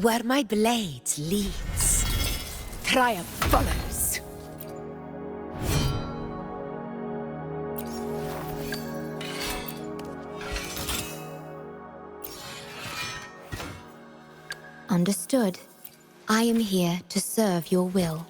Where my blade leads, triumph follows. Understood. I am here to serve your will.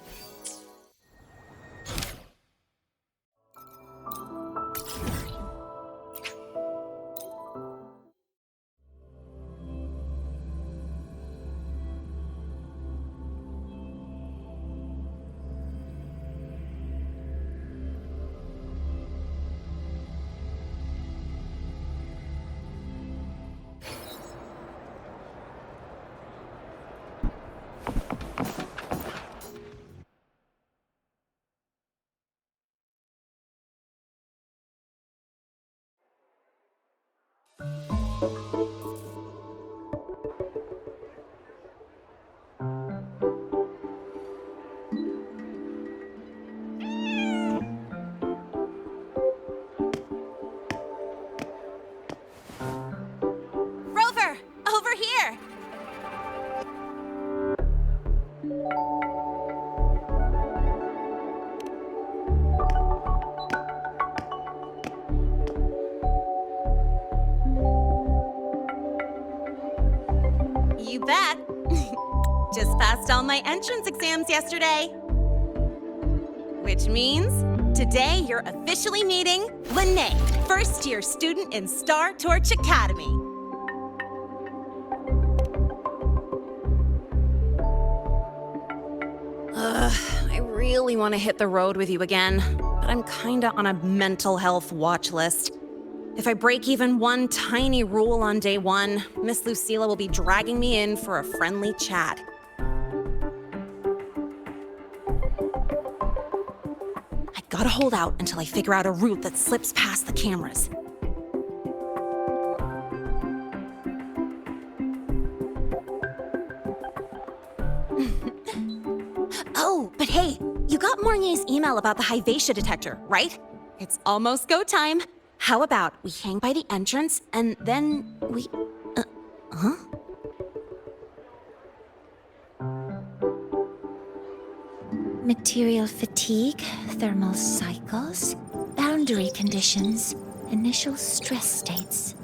Rover, over here! You bet. Just passed all my entrance exams yesterday. Which means today you're officially meeting Lynae, first-year student in Star Torch Academy. I really want to hit the road with you again, but I'm kinda on a mental health watch list. If I break even one tiny rule on day one, Miss Lucilla will be dragging me in for a friendly chat. I gotta hold out until I figure out a route that slips past the cameras. Oh, but hey, you got Mornye's email about the Hivatia detector, right? It's almost go time. How about we hang by the entrance and then we... huh? Material fatigue, thermal cycles, boundary conditions, initial stress states.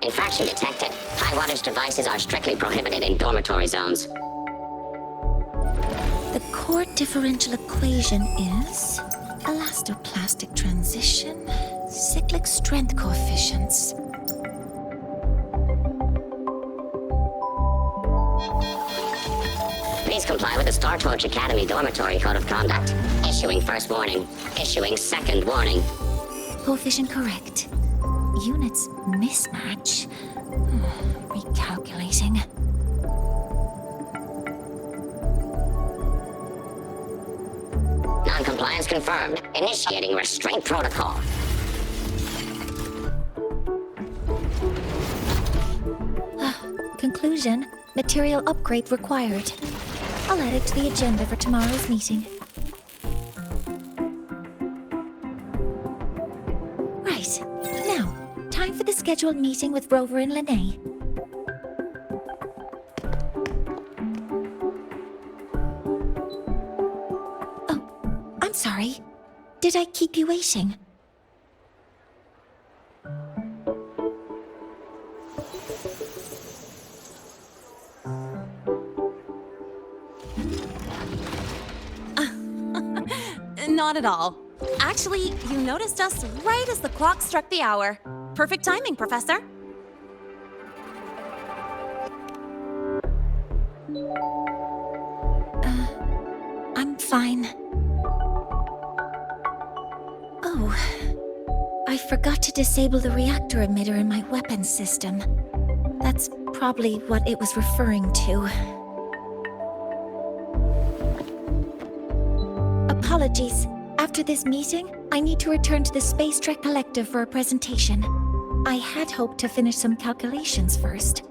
Infraction detected. High wattage devices are strictly prohibited in dormitory zones. The core differential equation is elastoplastic transition, cyclic strength coefficients. Please comply with the Star Torch Academy Dormitory Code of Conduct. Issuing first warning. Issuing second warning. Coefficient correct. Units mismatch. Recalculating. Non-compliance confirmed. Initiating restraint protocol. Conclusion, material upgrade required. I'll add it to the agenda for tomorrow's meeting. Right, now, time for the scheduled meeting with Rover and Lynae. Oh, I'm sorry. Did I keep you waiting? Not at all. Actually, you noticed us right as the clock struck the hour. Perfect timing, Professor. I'm fine. Oh, I forgot to disable the reactor emitter in my weapons system. That's probably what it was referring to. Apologies. After this meeting, I need to return to the Space Trek Collective for a presentation. I had hoped to finish some calculations first.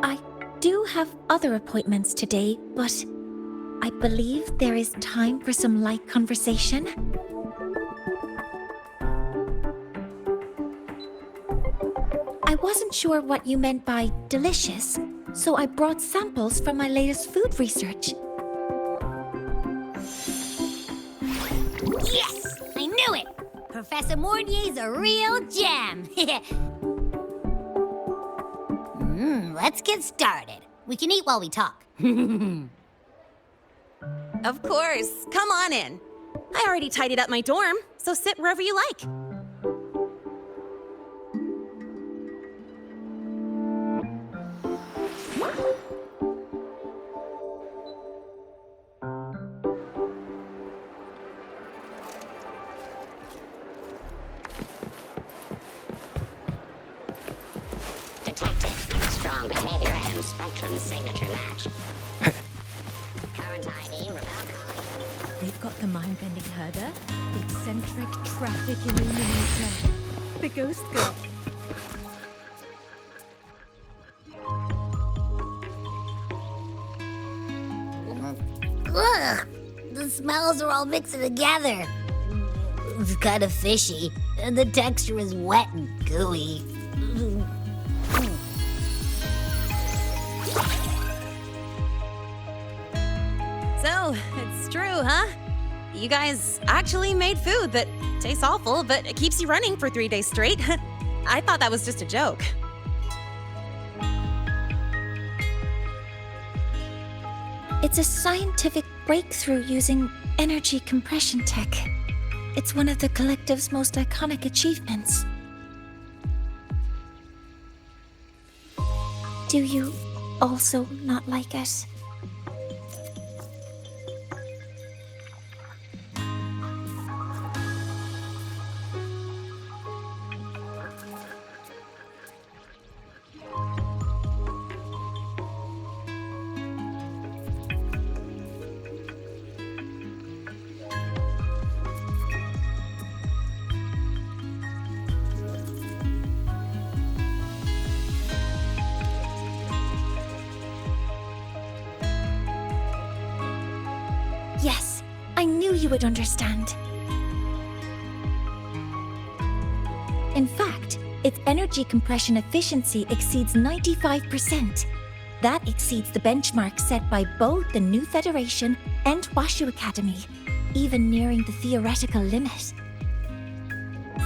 I do have other appointments today, but I believe there is time for some light conversation. wasn't sure what you meant by delicious, so I brought samples from my latest food research. Yes! I knew it! Professor Mornye's a real gem! Let's get started. We can eat while we talk. Of course. Come on in. I already tidied up my dorm, so sit wherever you like. Detected. Strong behavior and spectrum signature match. Current ID, rebel calling. They've got the mind-bending herder, the eccentric traffic illuminator, the ghost girl. Ugh! The smells are all mixing together. It's kind of fishy, and the texture is wet and gooey. So, it's true, huh? You guys actually made food that tastes awful, but it keeps you running for 3 days straight. I thought that was just a joke. It's a scientific breakthrough using energy compression tech. It's one of the collective's most iconic achievements. Do you also not like it? Yes, I knew you would understand. In fact, its energy compression efficiency exceeds 95%. That exceeds the benchmark set by both the New Federation and Washu Academy, even nearing the theoretical limit.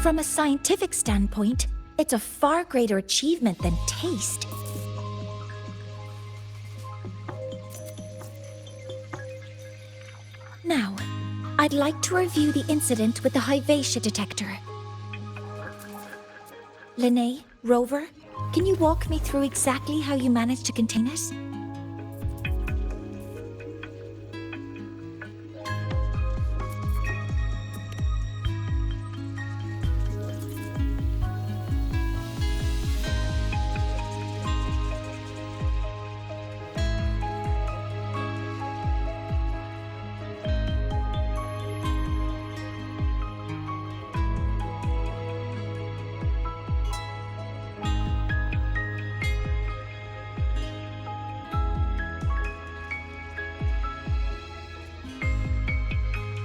From a scientific standpoint, it's a far greater achievement than taste. Now, I'd like to review the incident with the Hyvatia detector. Lynae, Rover, can you walk me through exactly how you managed to contain it?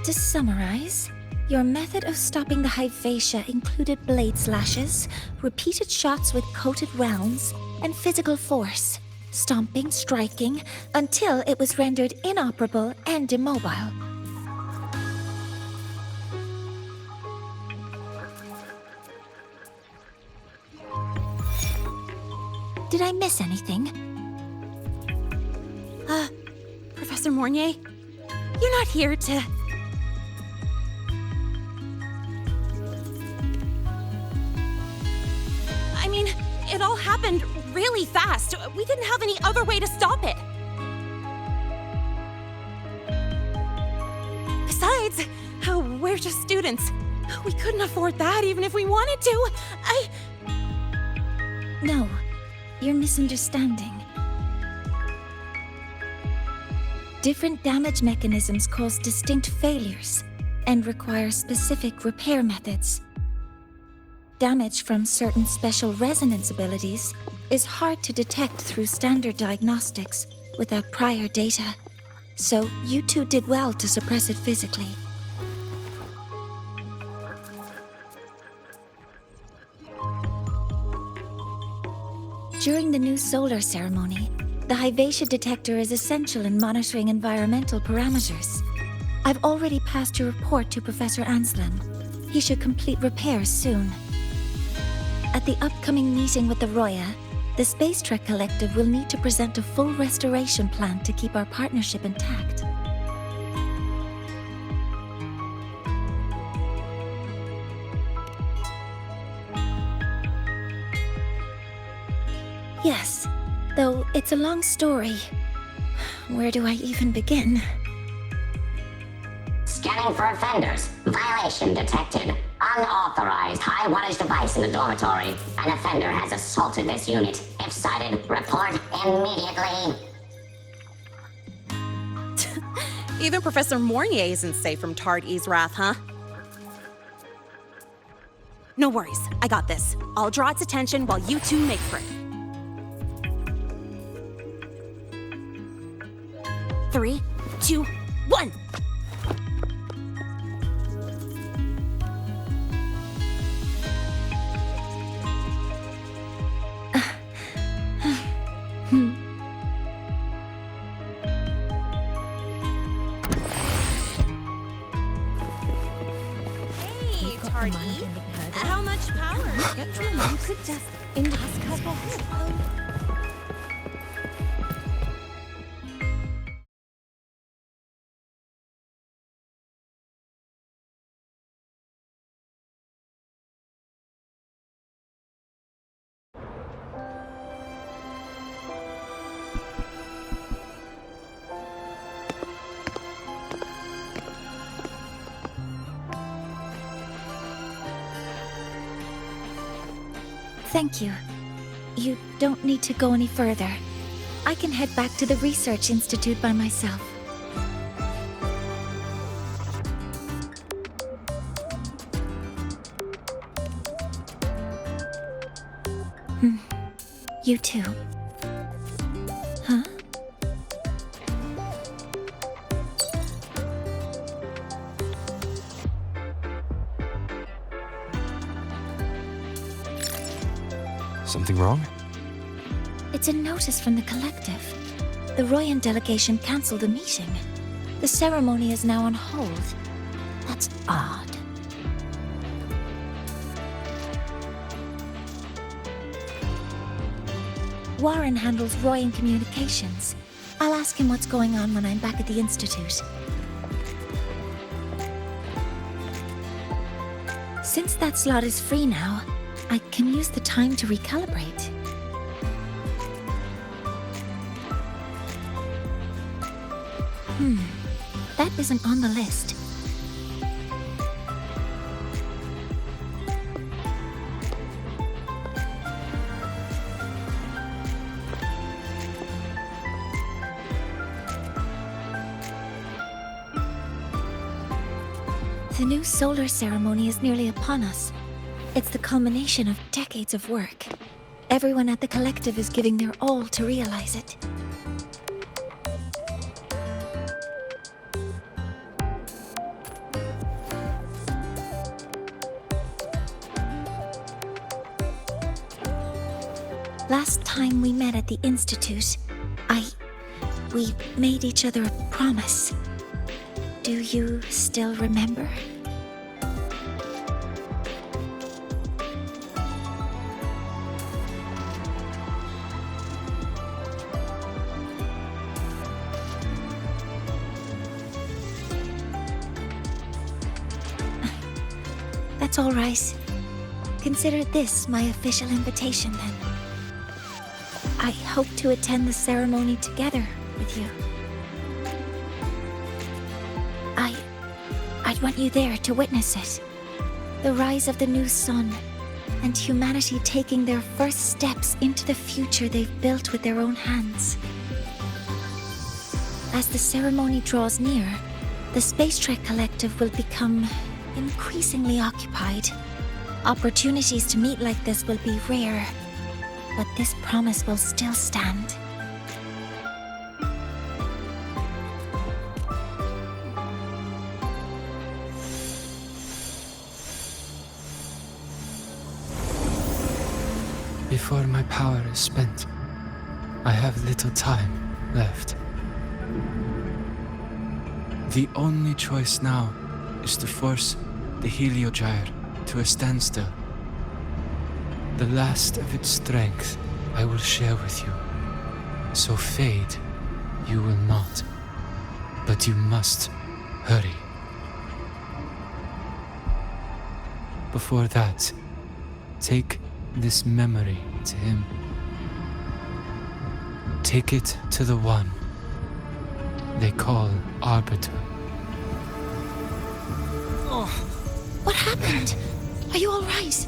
To summarize, your method of stopping the Hyvatia included blade slashes, repeated shots with coated rounds, and physical force, stomping, striking, until it was rendered inoperable and immobile. Did I miss anything? Professor Mornye, you're not here to... I mean, it all happened really fast. We didn't have any other way to stop it. Besides, we're just students. We couldn't afford that even if we wanted to. No, you're misunderstanding. Different damage mechanisms cause distinct failures and require specific repair methods. Damage from certain special resonance abilities is hard to detect through standard diagnostics without prior data, so you two did well to suppress it physically. During the new solar ceremony, the Hyvatia detector is essential in monitoring environmental parameters. I've already passed your report to Professor Anslin. He should complete repairs soon. At the upcoming meeting with the Roya, the Space Trek Collective will need to present a full restoration plan to keep our partnership intact. Yes, though it's a long story. Where do I even begin? Scanning for offenders. Violation detected. Unauthorized high-wattage device in the dormitory. An offender has assaulted this unit. If sighted, report immediately. Even Professor Mornye isn't safe from Tard-E's wrath, huh? No worries, I got this. I'll draw its attention while you two make for it. 3, 2, 1! Hey, Tard-E. How much power? You could just ask her for help. Thank you. You don't need to go any further. I can head back to the Research Institute by myself. You too. Huh? Something wrong? It's a notice from the collective. The Royan delegation cancelled the meeting. The ceremony is now on hold. That's odd. Warren handles Royan communications. I'll ask him what's going on when I'm back at the Institute. Since that slot is free now, I can use the time to recalibrate. That isn't on the list. The new solar ceremony is nearly upon us. It's the culmination of decades of work. Everyone at the collective is giving their all to realize it. Last time we met at the Institute, we made each other a promise. Do you still remember? That's all right. Consider this my official invitation then. I hope to attend the ceremony together with you. I'd want you there to witness it. The rise of the new sun, and humanity taking their first steps into the future they've built with their own hands. As the ceremony draws near, the Space Trek Collective will become increasingly occupied. Opportunities to meet like this will be rare, but this promise will still stand. Before my power is spent, I have little time left. The only choice now is to force the Heliogyre to a standstill. The last of its strength I will share with you. So fade, you will not. But you must hurry. Before that, take this memory to him. Take it to the one they call Arbiter. What happened? Are you all right?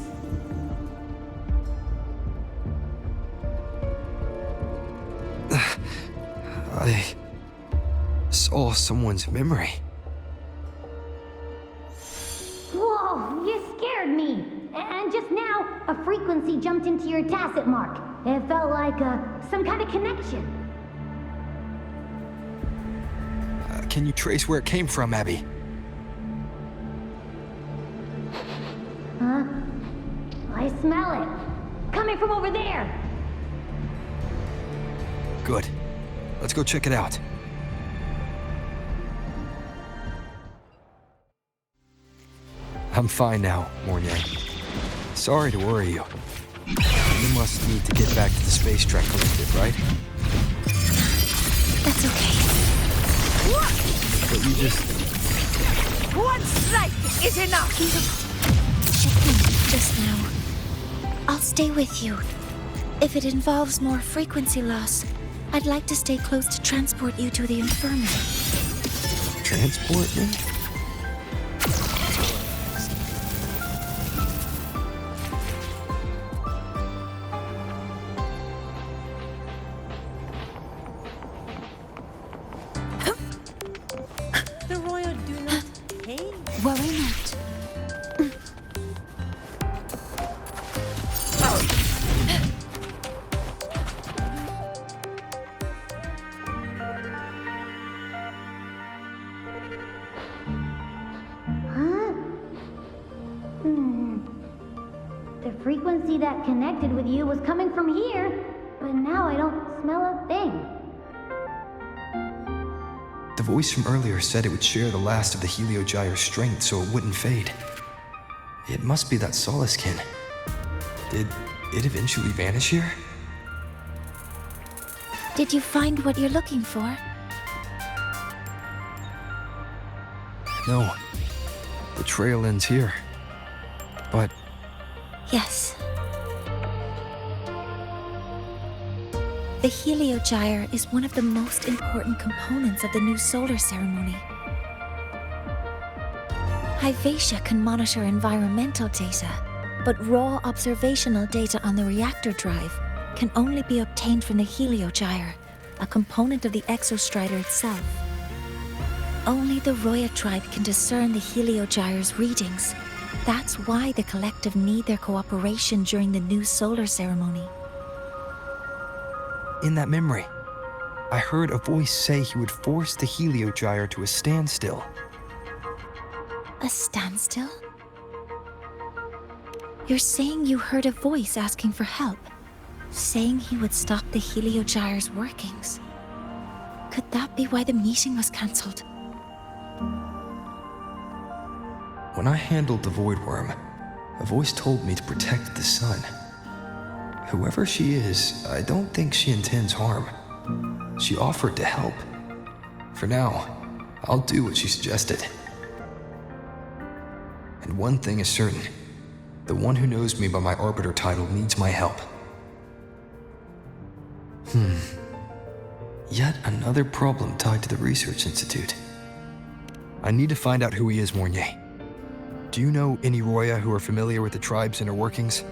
I saw someone's memory. Whoa, you scared me. And just now, a frequency jumped into your tacit mark. It felt like some kind of connection. Can you trace where it came from, Abby? Huh? I smell it. Coming from over there. Good. Let's go check it out. I'm fine now, Mornye. Sorry to worry you. You must need to get back to the Space Trek Collective, right? That's okay. But you just... One strike is enough! Checkmate just now. I'll stay with you. If it involves more frequency loss, I'd like to stay close to transport you to the infirmary. Transport me? The royal do not pay. Worry not. The frequency that connected with you was coming from here, but now I don't smell a thing. The voice from earlier said it would share the last of the Heliogyre's strength so it wouldn't fade. It must be that Solace-kin. Did it eventually vanish here? Did you find what you're looking for? No. The trail ends here. But Yes. The Heliogyre is one of the most important components of the new solar ceremony. Hyvatia can monitor environmental data, but raw observational data on the reactor drive can only be obtained from the Heliogyre, a component of the Exostrider itself. Only the Roya tribe can discern the Heliogyre's readings. That's why the collective need their cooperation during the new solar ceremony. in that memory, I heard a voice say he would force the Heliogyre to a standstill. A standstill? You're saying you heard a voice asking for help, saying he would stop the Heliogyre's workings. Could that be why the meeting was cancelled? When I handled the Void Worm, a voice told me to protect the sun. Whoever she is, I don't think she intends harm. She offered to help. For now, I'll do what she suggested. And one thing is certain. The one who knows me by my Arbiter title needs my help. Yet another problem tied to the Research Institute. I need to find out who he is, Mornye. Do you know any Roya who are familiar with the tribe's inner workings?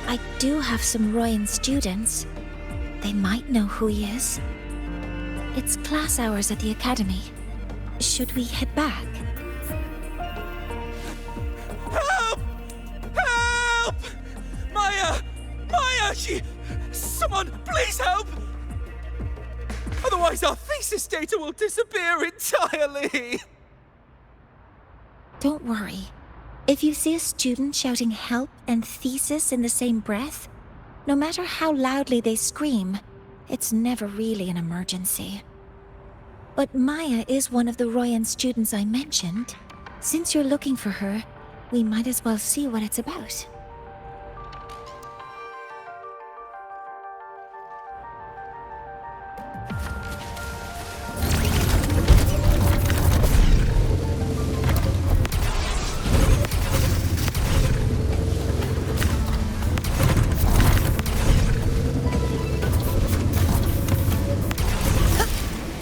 I do have some Royan students. They might know who he is. It's class hours at the academy. Should we head back? Help! Help! Maya! Someone, please help! Otherwise our thesis data will disappear entirely! Don't worry. If you see a student shouting help and thesis in the same breath, no matter how loudly they scream, it's never really an emergency. But Maya is one of the Royan students I mentioned. Since you're looking for her, we might as well see what it's about.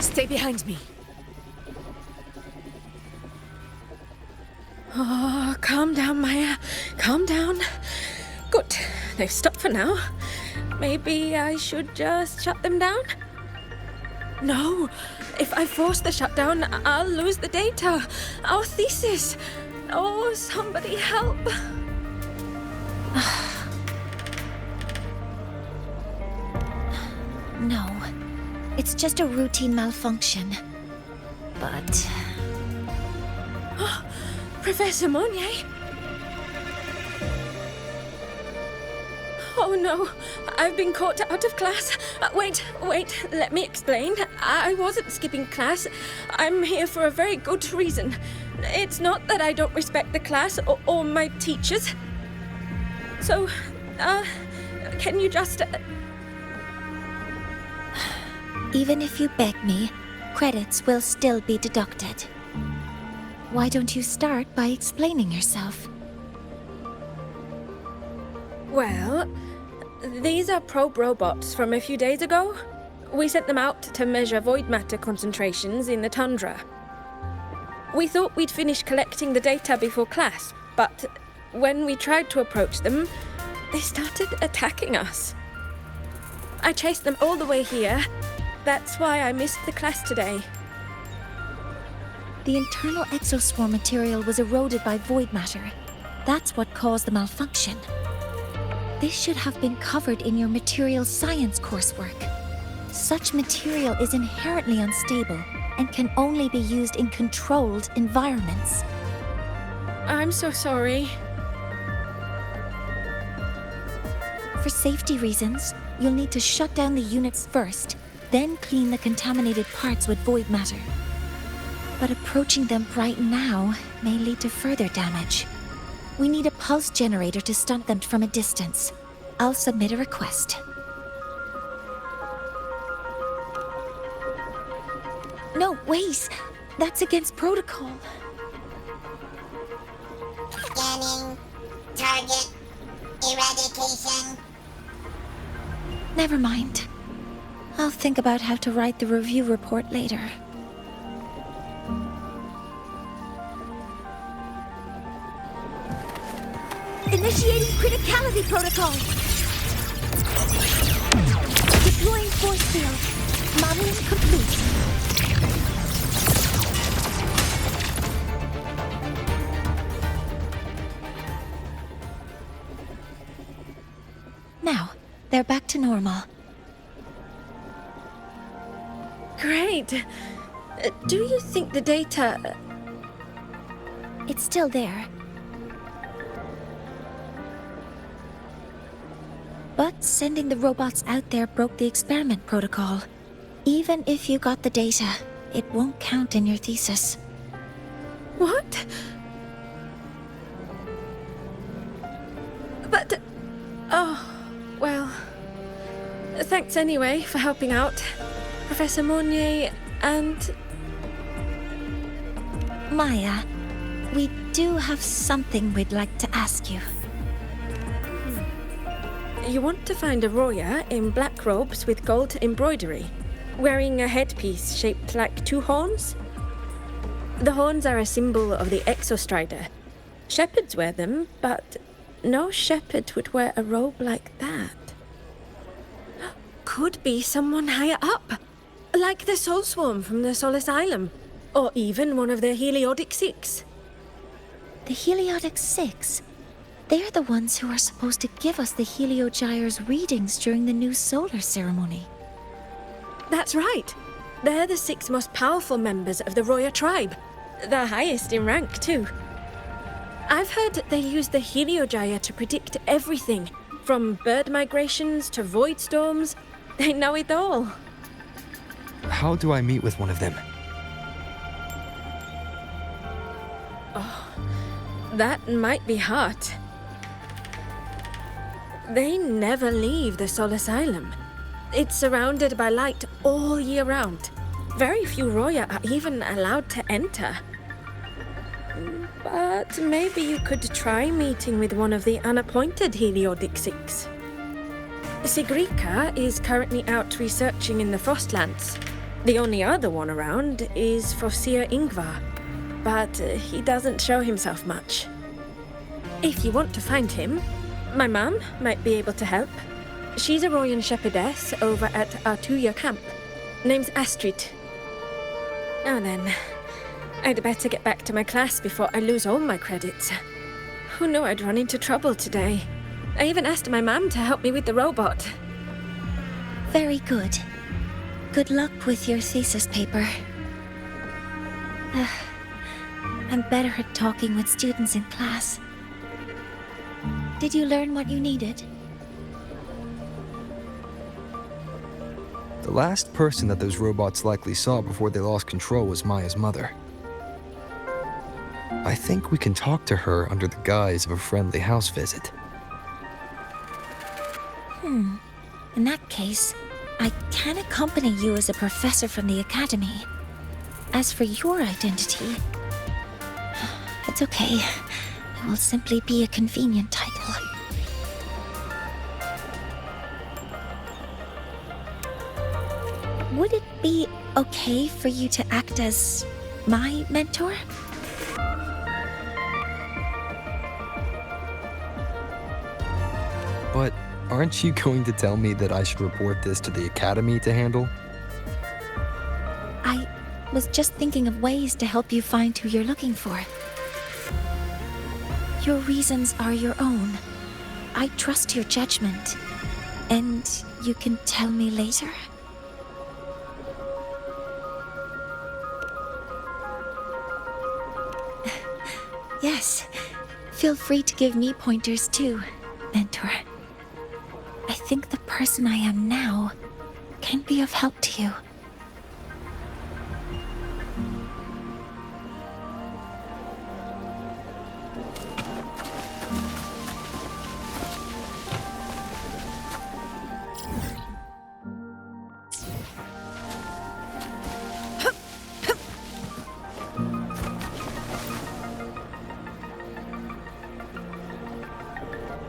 Stay behind me. Oh, calm down, Maya. Calm down. Good. They've stopped for now. Maybe I should just shut them down? No. If I force the shutdown, I'll lose the data. Our thesis. Oh, somebody help. No. It's just a routine malfunction. But... Professor Mornye? Oh no, I've been caught out of class. Wait, let me explain. I wasn't skipping class. I'm here for a very good reason. It's not that I don't respect the class or my teachers. So, can you just... Even if you beg me, credits will still be deducted. Why don't you start by explaining yourself? Well, these are probe robots from a few days ago. We sent them out to measure void matter concentrations in the tundra. We thought we'd finish collecting the data before class, but when we tried to approach them, they started attacking us. I chased them all the way here. That's why I missed the class today. The internal exoswarm material was eroded by void matter. That's what caused the malfunction. This should have been covered in your material science coursework. Such material is inherently unstable and can only be used in controlled environments. I'm so sorry. For safety reasons, you'll need to shut down the units first, then clean the contaminated parts with void matter. But approaching them right now may lead to further damage. We need a pulse generator to stun them from a distance. I'll submit a request. No, wait! That's against protocol. Scanning. Target. Eradication. Never mind. I'll think about how to write the review report later. Initiating criticality protocol. Deploying force field. Modeling complete. Now, they're back to normal. Great. Do you think the data... It's still there. But sending the robots out there broke the experiment protocol. Even if you got the data, it won't count in your thesis. What? But... Oh, well... Thanks anyway for helping out, Professor Mornye and... Maya, we do have something we'd like to ask you. You want to find a Roya in black robes with gold embroidery, wearing a headpiece shaped like two horns? The horns are a symbol of the Exostrider. Shepherds wear them, but no shepherd would wear a robe like that. Could be someone higher up, like the Soul Swarm from the Sol Asylum, or even one of the Heliodic Six. The Heliodic Six? They're the ones who are supposed to give us the Heliogyre's readings during the new solar ceremony. That's right. They're the 6 most powerful members of the Roya tribe. The highest in rank, too. I've heard they use the Heliogyre to predict everything, from bird migrations to void storms. They know it all. How do I meet with one of them? That might be hard. They never leave the Sol Asylum. It's surrounded by light all year round. Very few Roya are even allowed to enter. But maybe you could try meeting with one of the unappointed Heliodix. Sigrika is currently out researching in the Frostlands. The only other one around is CORSAIR Ingvar, but he doesn't show himself much. If you want to find him, my mum might be able to help. She's a Royan shepherdess over at Artuya camp. Name's Astrid. Now then, I'd better get back to my class before I lose all my credits. Who knew I'd run into trouble today? I even asked my mum to help me with the robot. Very good. Good luck with your thesis paper. I'm better at talking with students in class. Did you learn what you needed? The last person that those robots likely saw before they lost control was Maya's mother. I think we can talk to her under the guise of a friendly house visit. In that case, I can accompany you as a professor from the academy. As for your identity, it's okay. It will simply be a convenient title. Would it be okay for you to act as my mentor? But aren't you going to tell me that I should report this to the academy to handle? I was just thinking of ways to help you find who you're looking for. Your reasons are your own. I trust your judgment. And you can tell me later? Yes. Feel free to give me pointers too, mentor. I think the person I am now can be of help to you.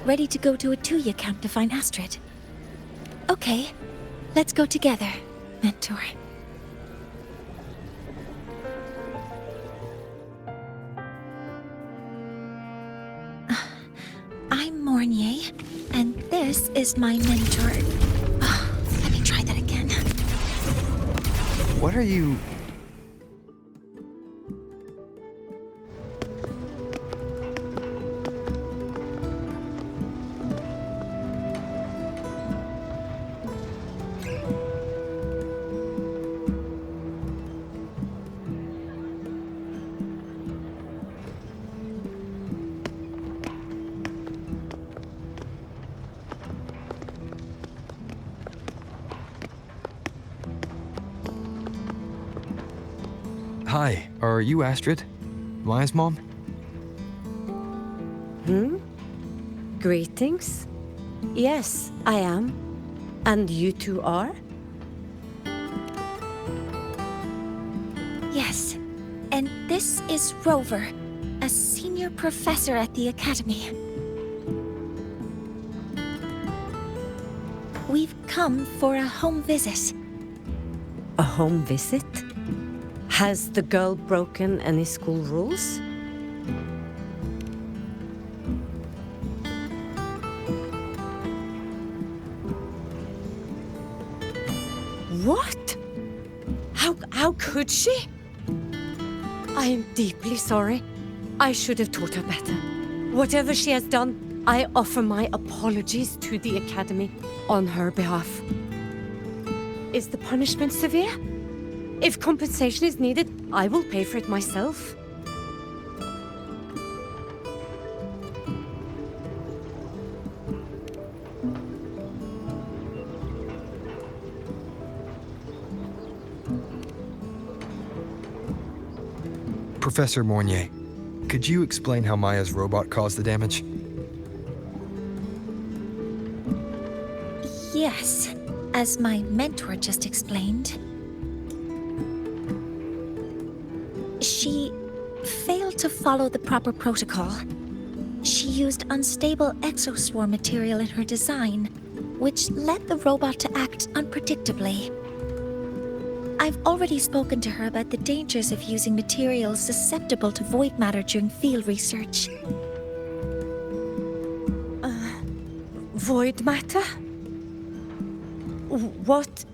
Ready to go to Artuya camp to find Astrid? Okay, let's go together, mentor. I'm Mornye, and this is my mentor. Let me try that again. What are you... Hi, are you Astrid? Maya's mom? Greetings. Yes, I am. And you two are? Yes, and this is Rover, a senior professor at the academy. We've come for a home visit. A home visit? Has the girl broken any school rules? What? How could she? I am deeply sorry. I should have taught her better. Whatever she has done, I offer my apologies to the Academy on her behalf. Is the punishment severe? If compensation is needed, I will pay for it myself. Professor Mornye, could you explain how Maya's robot caused the damage? Yes, as my mentor just explained. She failed to follow the proper protocol. She used unstable exoswarm material in her design, which led the robot to act unpredictably. I've already spoken to her about the dangers of using materials susceptible to void matter during field research. Void matter? What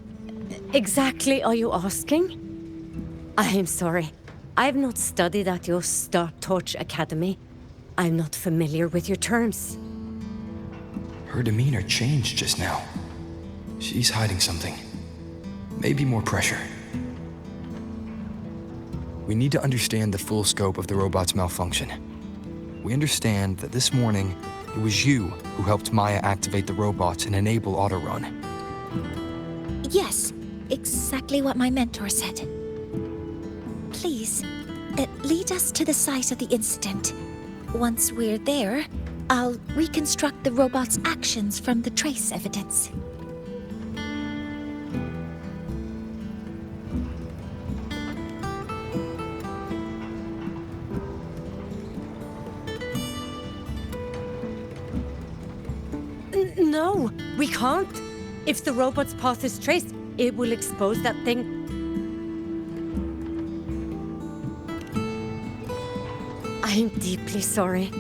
exactly are you asking? I am sorry. I have not studied at your Start Torch Academy. I'm not familiar with your terms. Her demeanor changed just now. She's hiding something. Maybe more pressure. We need to understand the full scope of the robot's malfunction. We understand that this morning, it was you who helped Maya activate the robots and enable autorun. Yes, exactly what my mentor said. Please, lead us to the site of the incident. Once we're there, I'll reconstruct the robot's actions from the trace evidence. No, we can't. If the robot's path is traced, it will expose that thing. I'm deeply sorry.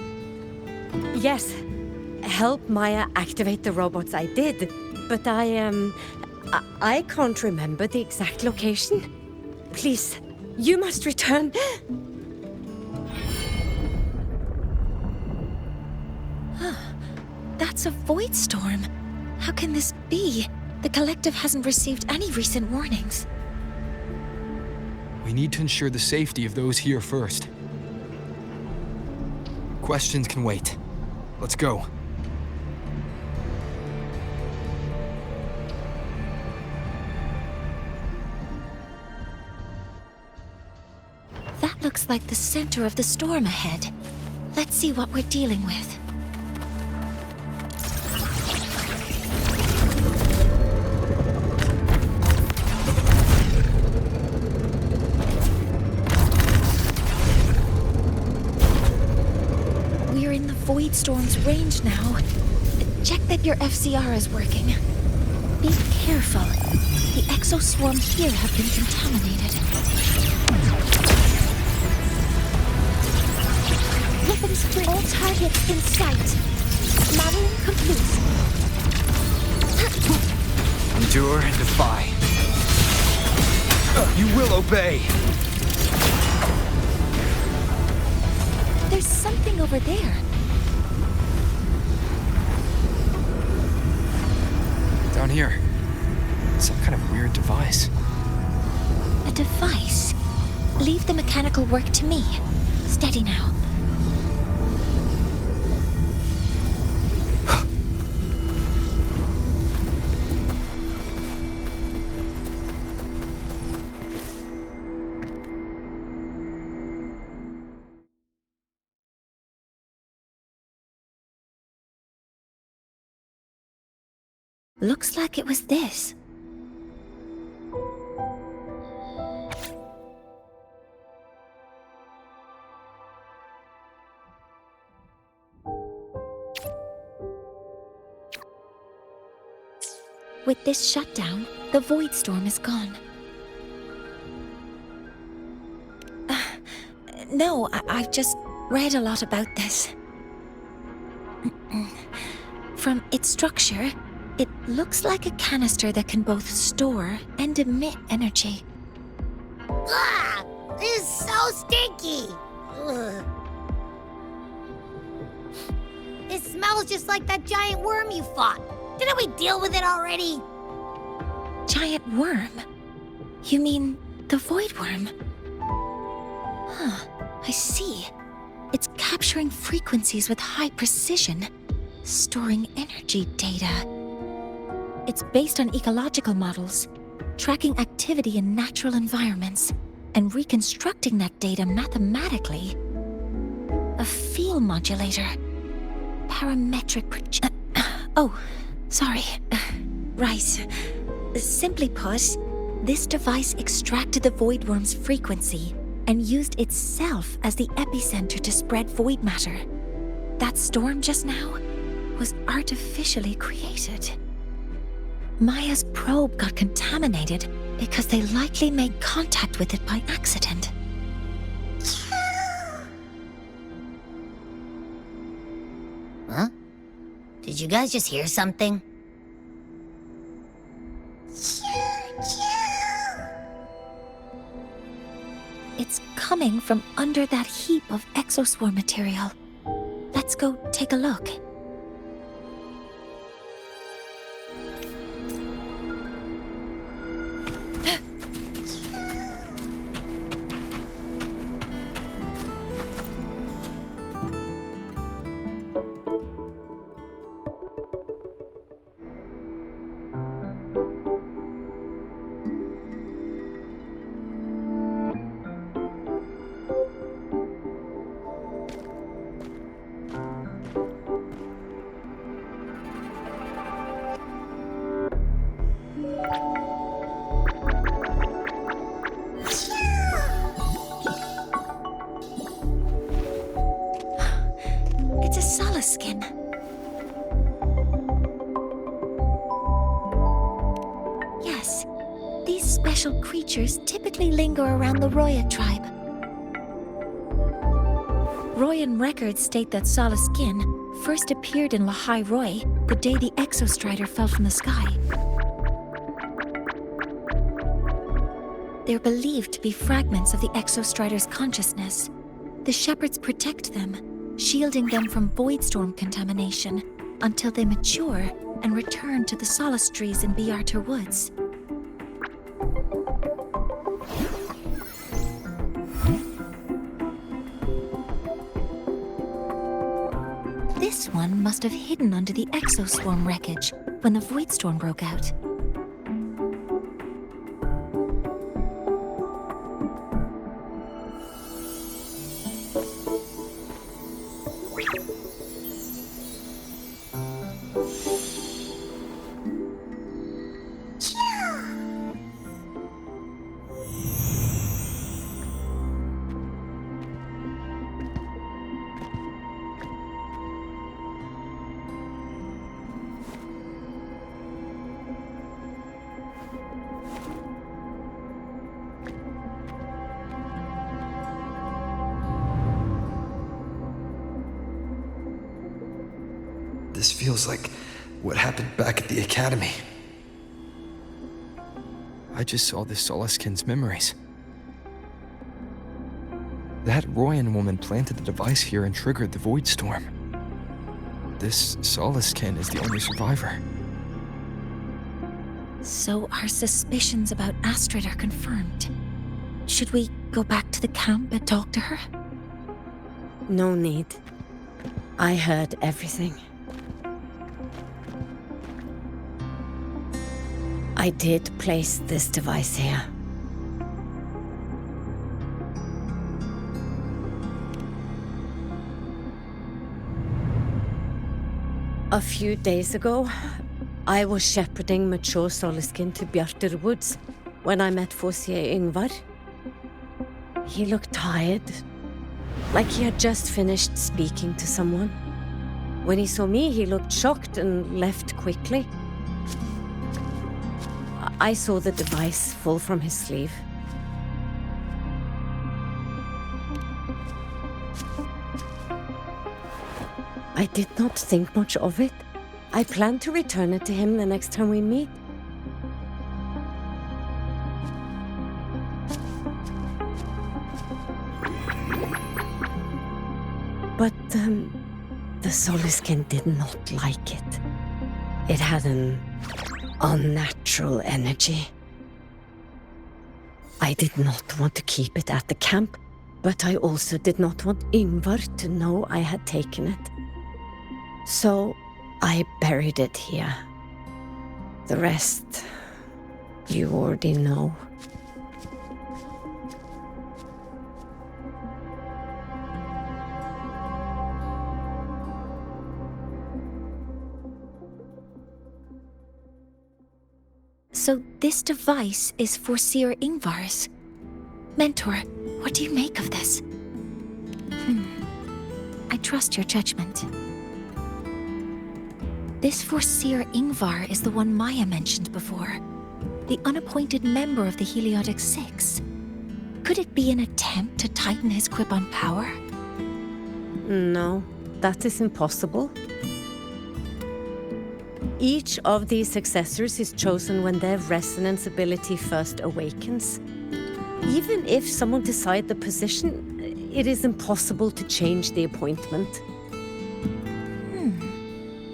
Yes, help Maya activate the robots I did, but I can't remember the exact location. Please, you must return. That's a void storm. How can this be? The collective hasn't received any recent warnings. We need to ensure the safety of those here first. Questions can wait. Let's go. That looks like the center of the storm ahead. Let's see what we're dealing with. We're in the Void Storm's range now. Check that your FCR is working. Be careful. The exoswarm here have been contaminated. Weapons for all targets in sight. Modeling complete. Endure and defy. You will obey! There's something over there. Down here. Some kind of weird device. A device? Leave the mechanical work to me. Steady now. Looks like it was this. With this shutdown, the Void Storm is gone. No, I've just read a lot about this. From its structure, it looks like a canister that can both store and emit energy. Ah! This is so stinky! Ugh. It smells just like that giant worm you fought. Didn't we deal with it already? Giant worm? You mean the void worm? Huh, I see. It's capturing frequencies with high precision, storing energy data. It's based on ecological models, tracking activity in natural environments, and reconstructing that data mathematically. A field modulator. Parametric oh, sorry. Right. Simply put, this device extracted the voidworm's frequency and used itself as the epicenter to spread void matter. That storm just now was artificially created. Maya's probe got contaminated because they likely made contact with it by accident. Huh? Did you guys just hear something? It's coming from under that heap of exoswarm material. Let's go take a look. Skin. Yes, these special creatures typically linger around the Roya tribe. Royan records state that Skin first appeared in Lahai-Roi the day the Exostrider fell from the sky. They're believed to be fragments of the Exostrider's consciousness. The shepherds protect them, shielding them from voidstorm contamination until they mature and return to the solace trees in Biarter Woods. This one must have hidden under the exoswarm wreckage when the voidstorm broke out. This feels like what happened back at the academy. I just saw this Solaskin's memories. That Royan woman planted the device here and triggered the void storm. This Solaskin is the only survivor. So our suspicions about Astrid are confirmed. Should we go back to the camp and talk to her? No need. I heard everything. I did place this device here. A few days ago, I was shepherding mature Solaskin to Biarter Woods when I met CORSAIR Ingvar. He looked tired, like he had just finished speaking to someone. When he saw me, he looked shocked and left quickly. I saw the device fall from his sleeve. I did not think much of it. I plan to return it to him the next time we meet. But the Solaskin did not like it. It had an unnatural energy. I did not want to keep it at the camp, but I also did not want Ingvar to know I had taken it. So I buried it here. The rest, you already know. So this device is CORSAIR Ingvar's. Mentor, what do you make of this? I trust your judgment. This CORSAIR Ingvar is the one Maya mentioned before. The unappointed member of the Heliotic Six. Could it be an attempt to tighten his grip on power? No, that is impossible. Each of these successors is chosen when their resonance ability first awakens. Even if someone decides the position, it is impossible to change the appointment.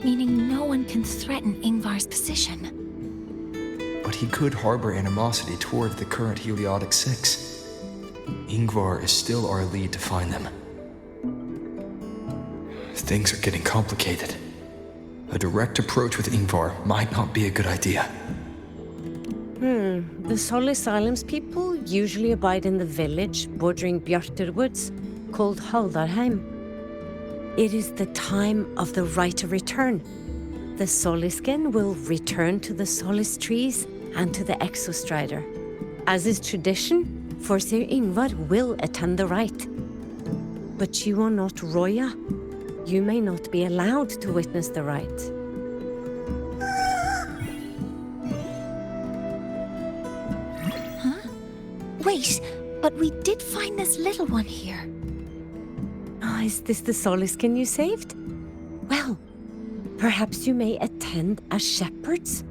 Meaning no one can threaten Ingvar's position. But he could harbor animosity toward the current Heliotic Six. Ingvar is still our lead to find them. Things are getting complicated. A direct approach with Ingvar might not be a good idea. The Solace Islands people usually abide in the village bordering Bjartur Woods, called Haldarheim. It is the time of the right of return. The Solisken will return to the Solace trees and to the Exostrider. As is tradition, CORSAIR Ingvar will attend the rite. But you are not Roya. You may not be allowed to witness the rite. Wait, but we did find this little one here. Is this the Solisken you saved? Well, perhaps you may attend as shepherds.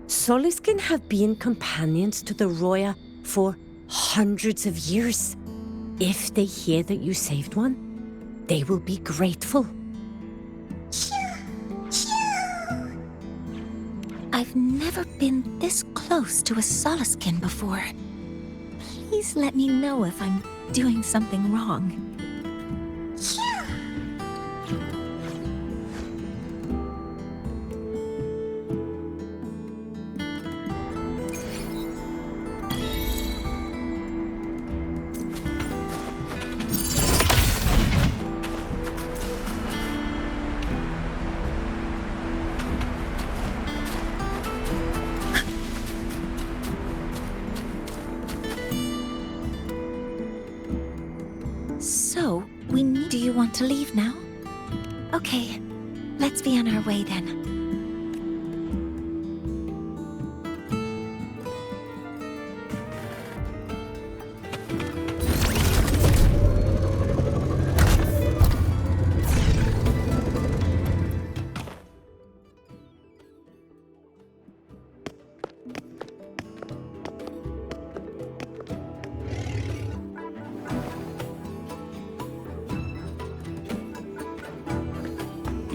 Solisken have been companions to the Roya for hundreds of years. If they hear that you saved one, they will be grateful. I've never been this close to a Solisken before. Please let me know if I'm doing something wrong. Do you want to leave now? Okay, let's be on our way then.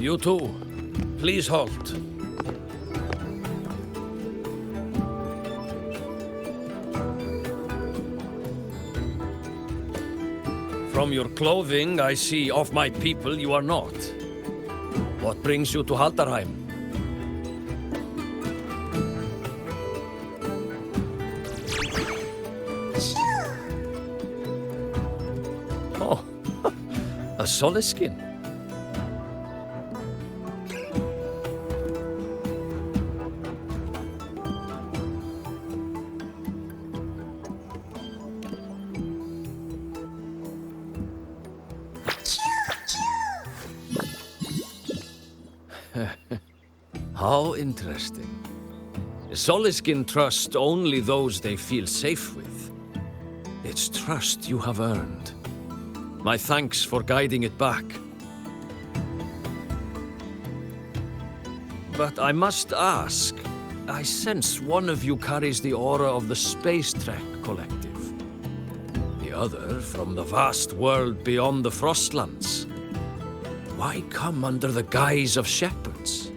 You two, please halt. From your clothing, I see of my people you are not. What brings you to Haldarheim? Oh, a Solisken. How interesting. Solisken trust only those they feel safe with. It's trust you have earned. My thanks for guiding it back. But I must ask, I sense one of you carries the aura of the Space Trek Collective. The other from the vast world beyond the Frostlands. Why come under the guise of shepherds?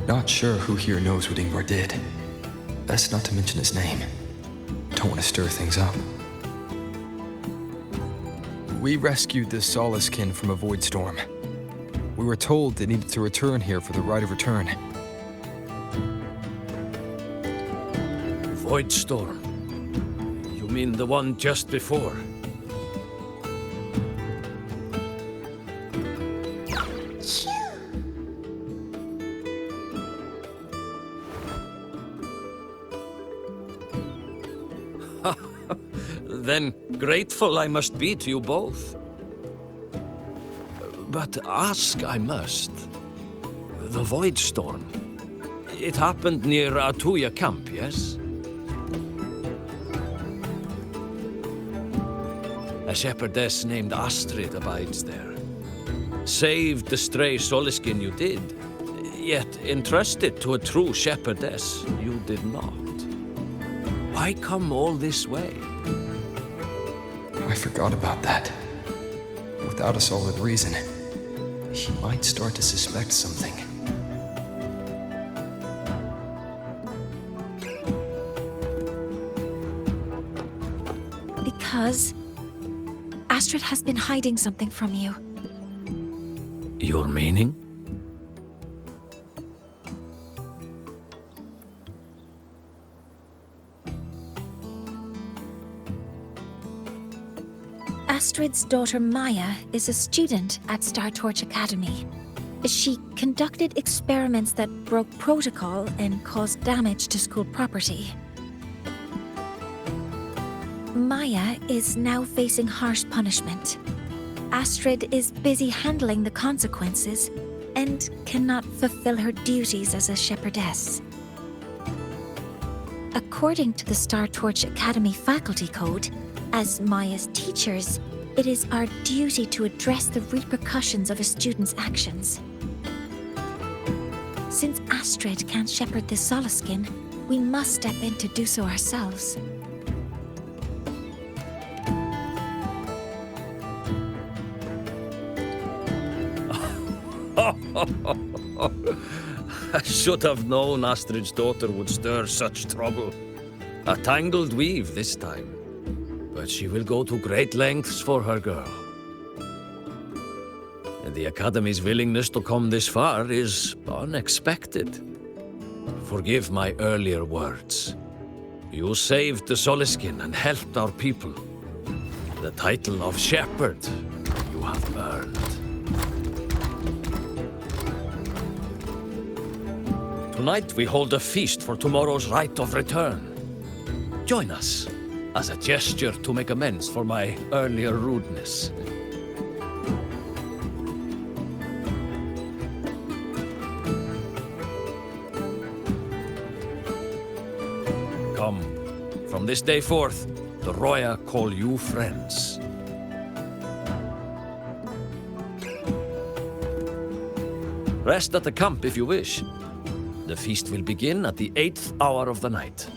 Not sure who here knows what Ingvar did. Best not to mention his name. Don't want to stir things up. We rescued this Solisken from a void storm. We were told they needed to return here for the rite of return. Void storm? You mean the one just before? then grateful I must be to you both. But ask I must. The Void Storm. It happened near Atuya camp, yes? A shepherdess named Astrid abides there. Saved the stray Soliskin you did, yet entrusted to a true shepherdess you did not. Why come all this way? I forgot about that. Without a solid reason, he might start to suspect something. Because Astrid has been hiding something from you. Your meaning? Astrid's daughter Maya is a student at Star Torch Academy. She conducted experiments that broke protocol and caused damage to school property. Maya is now facing harsh punishment. Astrid is busy handling the consequences and cannot fulfill her duties as a shepherdess. According to the Star Torch Academy faculty code, as Maya's teachers, it is our duty to address the repercussions of a student's actions. Since Astrid can't shepherd this Soliskin, we must step in to do so ourselves. I should have known Astrid's daughter would stir such trouble. A tangled weave this time. But she will go to great lengths for her girl. And the Academy's willingness to come this far is unexpected. Forgive my earlier words. You saved the Soliskin and helped our people. The title of Shepherd you have earned. Tonight we hold a feast for tomorrow's rite of return. Join us, as a gesture to make amends for my earlier rudeness. Come, from this day forth, the Roya call you friends. Rest at the camp if you wish. The feast will begin at the 8th hour of the night.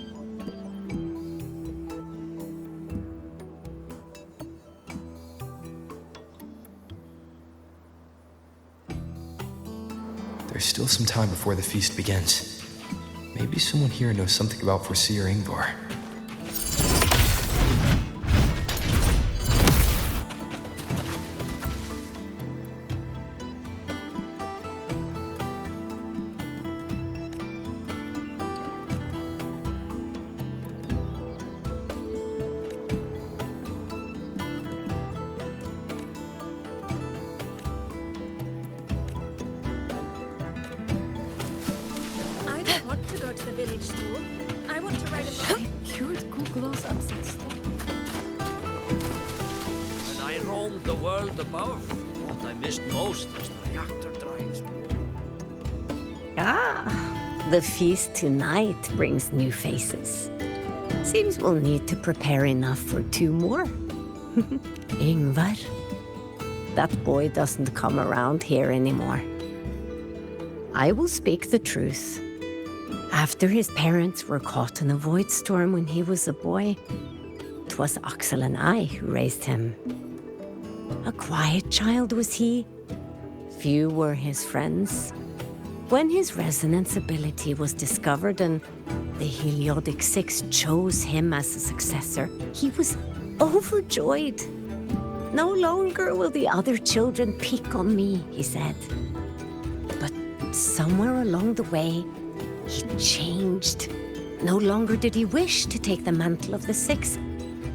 There's still some time before the feast begins. Maybe someone here knows something about CORSAIR Ingvar. The feast tonight brings new faces. Seems we'll need to prepare enough for 2 more. Ingvar. That boy doesn't come around here anymore. I will speak the truth. After his parents were caught in a void storm when he was a boy, 'twas Axel and I who raised him. A quiet child was he. Few were his friends. When his resonance ability was discovered and the Heliodic 6 chose him as a successor, he was overjoyed. No longer will the other children pick on me, he said. But somewhere along the way, he changed. No longer did he wish to take the mantle of the 6.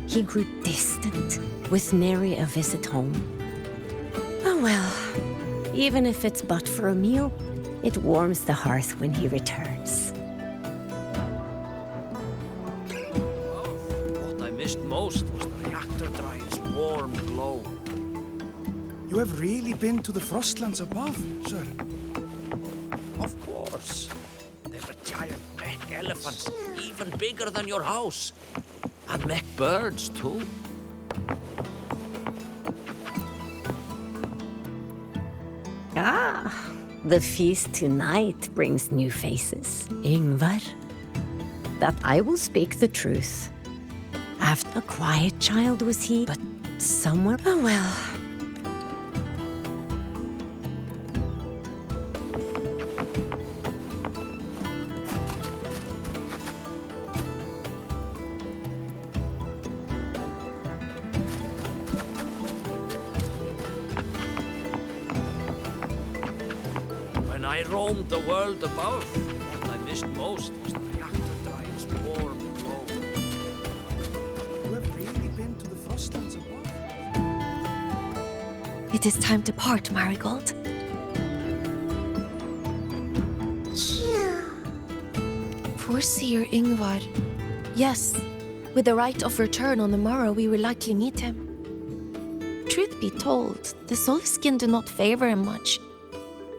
He grew distant, with nary a visit home. Oh well, even if it's but for a meal, it warms the hearth when he returns. What I missed most was the below. You have really been to the Frostlands above, sir? Of course. There were giant mech elephants, even bigger than your house. And mech birds, too. Ah, the feast tonight brings new faces. Ingvar, that I will speak the truth. After a quiet child was he, but somewhere, oh well. When I roamed the world above, what I missed most was the reactor drive's warm glow. You have really been to the Frostlands above? It is time to part, Marigold. Corsair Ingvar. Yes, with the right of return on the morrow, we will likely meet him. Truth be told, the Solskin do not favor him much.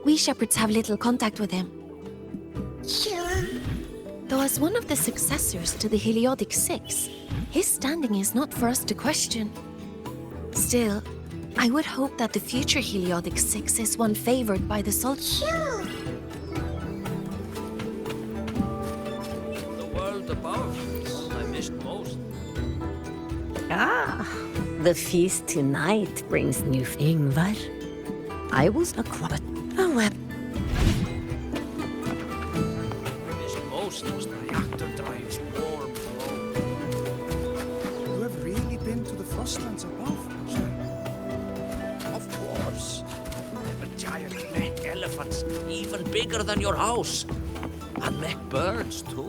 We shepherds have little contact with him. Though as one of the successors to the Heliodic Six, his standing is not for us to question. Still, I would hope that the future Heliodic Six is one favored by the Solskin. The world above, what I missed most. Ah, the feast tonight brings new Ingvar. I was a quabbit. Oh well. Missed most was the reactor drive's warm glow. You have really been to the Frostlands above, sir? Of course. There were giant mech elephants, even bigger than your house. And mech birds, too.